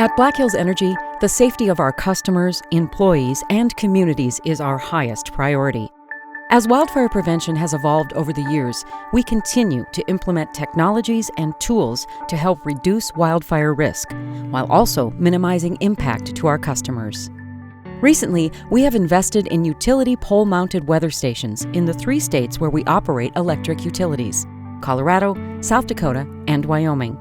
At Black Hills Energy, the safety of our customers, employees, and communities is our highest priority. As wildfire prevention has evolved over the years, we continue to implement technologies and tools to help reduce wildfire risk, while also minimizing impact to our customers. Recently, we have invested in utility pole-mounted weather stations in the 3 states where we operate electric utilities: Colorado, South Dakota, and Wyoming.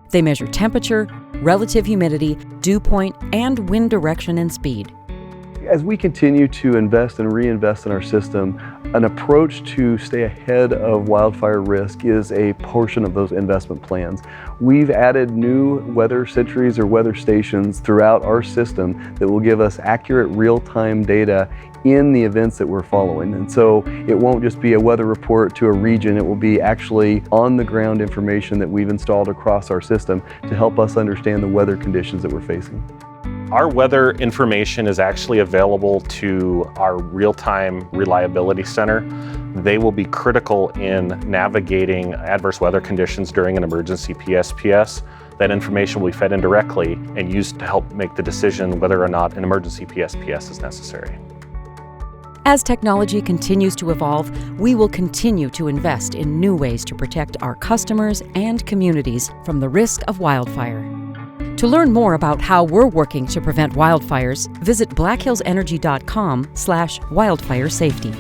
They measure temperature, relative humidity, dew point, and wind direction and speed. As we continue to invest and reinvest in our system, an approach to stay ahead of wildfire risk is a portion of those investment plans. We've added new weather centuries or weather stations throughout our system that will give us accurate real-time data in the events that we're following. And so it won't just be a weather report to a region, it will be actually on-the-ground information that we've installed across our system to help us understand the weather conditions that we're facing. Our weather information is actually available to our real-time reliability center. They will be critical in navigating adverse weather conditions during an emergency PSPS. That information will be fed in directly and used to help make the decision whether or not an emergency PSPS is necessary. As technology continues to evolve, we will continue to invest in new ways to protect our customers and communities from the risk of wildfire. To learn more about how we're working to prevent wildfires, visit blackhillsenergy.com/wildfire safety.